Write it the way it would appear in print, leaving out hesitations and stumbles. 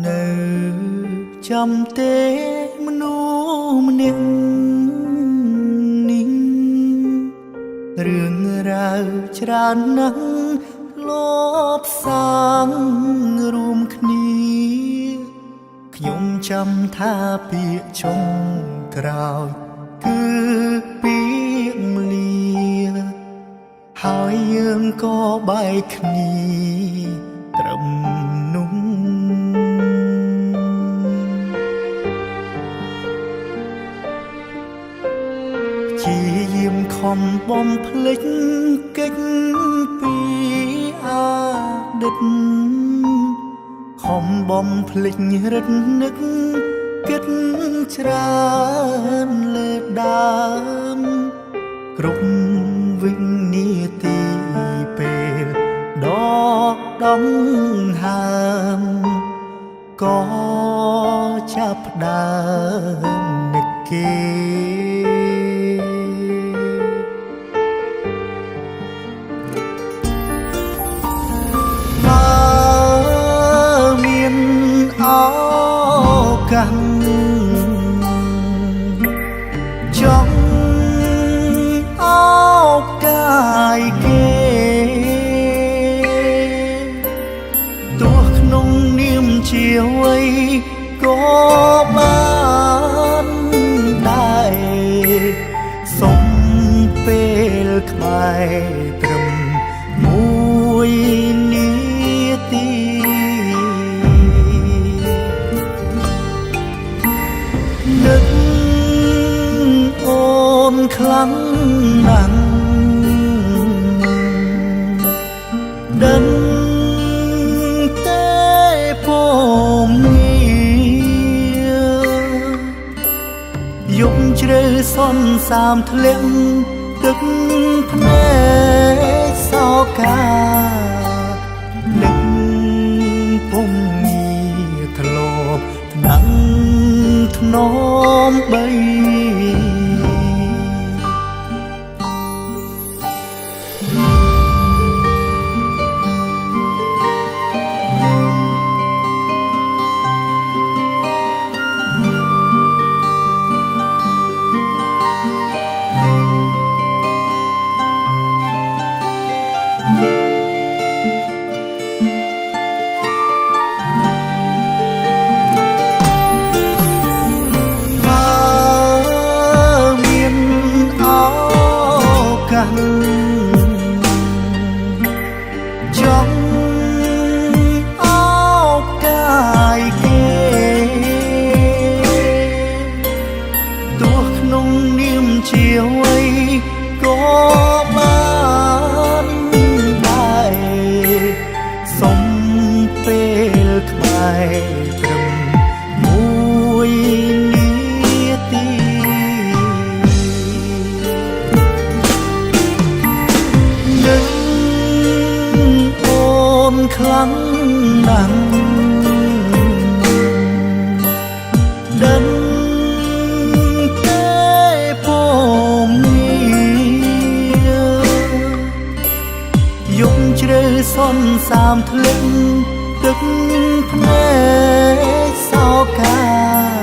នៅចាំទេមនុស្សម្នាក់នេះរឿងរ៉ាវច្រើនណាស់លបសាងរួមគ្នាខ្ញុំចាំថាពាក្យចុងក្រោយគឺពាក្យមលាហើយយើងក៏បែកគ្នាត្រឹមនោះជាយាមខំបំភ្លេចកិច្ចពីអតីតខំបំភ្លេចរិទ្ធនឹកគិតច្រើនលើដើមគ្រប់វិនាទីពេលដកដង្ហើមក៏ចាប់ផ្ដើមនឹកគេចង់អោបកាយគេទោះក្នុងនាមជាអ្វីក៏បានដែរសុំពេលក្បែរត្រឹមមួយនាទីនឹកអូនខ្លាំងណាស់ដឹងតែពុំងារយប់ជ្រៅសន្សាមធ្លាក់ទឹកភ្នែកសោកានឹកពុំងារធ្លាប់ថ្នាំងធ្នមបីចង់អោបកាយគេទោះក្នុងនាមជាអ្វីក៏បានដែរសុំពេលក្បែរត្រឹមមួយនាទីខ្លាំងណាស់ដឹងតែពុំងារយប់ជ្រៅសន្សាមធ្លាក់ទឹកភ្នែកសោកា